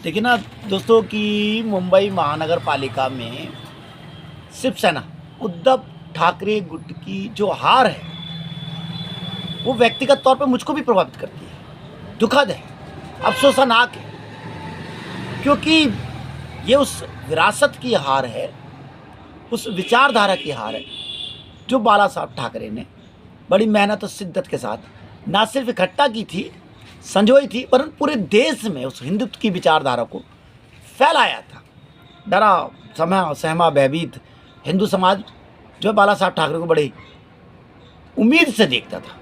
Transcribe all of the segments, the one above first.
देखिए ना दोस्तों कि मुंबई महानगर पालिका में शिवसेना उद्धव ठाकरे गुट की जो हार है वो व्यक्तिगत तौर पे मुझको भी प्रभावित करती है। दुखद है, अफसोसनाक है, क्योंकि ये उस विरासत की हार है, उस विचारधारा की हार है जो बाला साहब ठाकरे ने बड़ी मेहनत और शिद्दत के साथ ना सिर्फ इकट्ठा की थी, संजोई थी, वरन पूरे देश में उस हिंदुत्व की विचारधारा को फैलाया था। डरा समा सहमा भयभीत हिंदू समाज जो है बाला साहब ठाकरे को बड़ी उम्मीद से देखता था।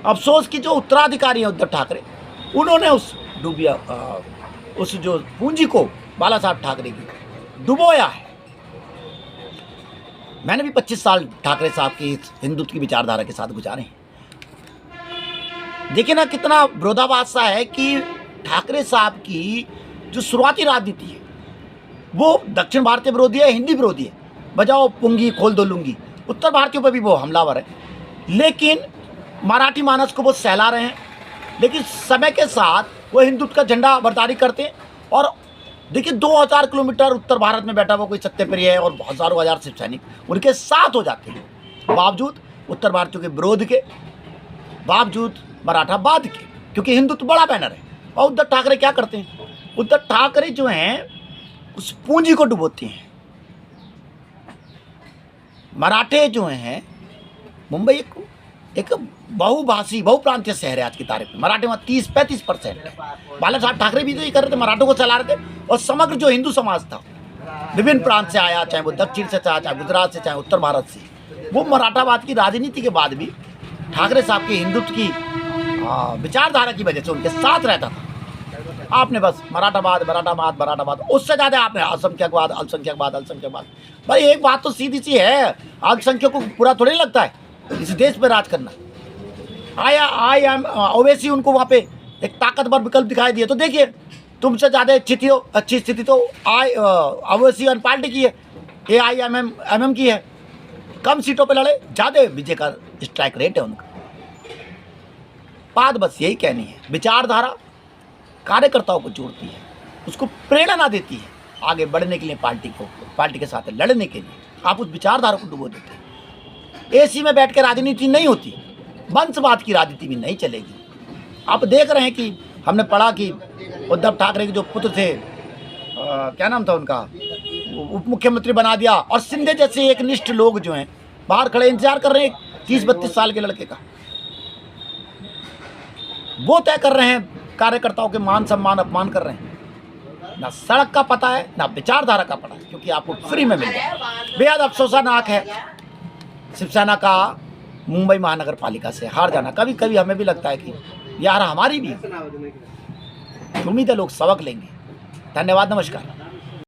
अफसोस कि जो उत्तराधिकारी हैं उद्धव ठाकरे, उन्होंने उस जो पूंजी को बाला साहब ठाकरे की डुबोया है। मैंने भी 25 साल ठाकरे साहब की हिंदुत्व की विचारधारा के साथ गुजारे हैं। देखिए ना कितना विरोधाभास सा है कि ठाकरे साहब की जो शुरुआती राजनीति है वो दक्षिण भारतीय विरोधी है, हिंदी विरोधी है। बजाओ पुंगी खोल दो लुंगी, उत्तर भारतीयों पर भी वो हमलावर है, लेकिन मराठी मानस को वो सहला रहे हैं। लेकिन समय के साथ वो हिंदुत्व का झंडा बरदारी करते हैं। और देखिए 2000 किलोमीटर उत्तर भारत में बैठा हुआ कोई सत्यप्रिय है और हज़ारों हजार शिव सैनिक उनके साथ हो जाते हैं, बावजूद उत्तर भारतीयों के विरोध के, बावजूद मराठावाद के, क्योंकि हिंदुत्व बड़ा बैनर है। और उद्धव ठाकरे क्या करते हैं? उद्धव ठाकरे जो हैं उस पूंजी को डुबोते हैं। मराठे जो हैं, मुंबई एक बहुभाषी बहुप्रांतीय शहर है आज की तारीख में। मराठे वहाँ 30-35% है। बाला साहब ठाकरे भी तो ये कर रहे थे, मराठों को चला रहे थे। और समग्र जो हिंदू समाज था विभिन्न प्रांत से आया, चाहे वो दक्षिण से था, चाहे गुजरात से, चाहे उत्तर भारत से, वो मराठावाद की राजनीति के बाद भी ठाकरे साहब के हिंदुत्व की विचारधारा की वजह से उनके साथ रहता था। आपने बस मराठावाद, उससे ज़्यादा आपने अल्पसंख्यकवाद। भाई एक बात तो सीधी सी है, अल्पसंख्यकों को पूरा थोड़ी लगता है इस देश पे राज करना। आई एम ओवैसी उनको वहाँ पे एक ताकतवर विकल्प दिखाई दिए। तो देखिए तुमसे ज़्यादा अच्छी स्थिति तो ओवैसी पार्टी की है, AIMM की है। कम सीटों पे लड़े, ज़्यादा विजय का स्ट्राइक रेट है उनका। बात बस यही कहनी है, विचारधारा कार्यकर्ताओं को जोड़ती है, उसको प्रेरणा देती है आगे बढ़ने के लिए, पार्टी के साथ लड़ने के लिए। आप उस विचारधारा को डुबो देते हैं। AC में बैठ के राजनीति नहीं होती, वंशवाद की राजनीति भी नहीं चलेगी। आप देख रहे हैं कि हमने पढ़ा कि उद्धव ठाकरे के जो पुत्र थे, क्या नाम था उनका, उप मुख्यमंत्री बना दिया। और शिंदे जैसे एक निष्ठ लोग जो हैं बाहर खड़े इंतजार कर रहे हैं 30-32 साल के लड़के का। वो तय कर रहे हैं कार्यकर्ताओं के मान सम्मान अपमान कर रहे हैं। ना सड़क का पता है, ना विचारधारा का पता है, क्योंकि आपको फ्री में मिल जाए। बेहद अफसोसनाक है शिवसेना का मुंबई महानगर पालिका से हार जाना। कभी कभी हमें भी लगता है कि यार हमारी भी उम्मीद है लोग सबक लेंगे। धन्यवाद, नमस्कार।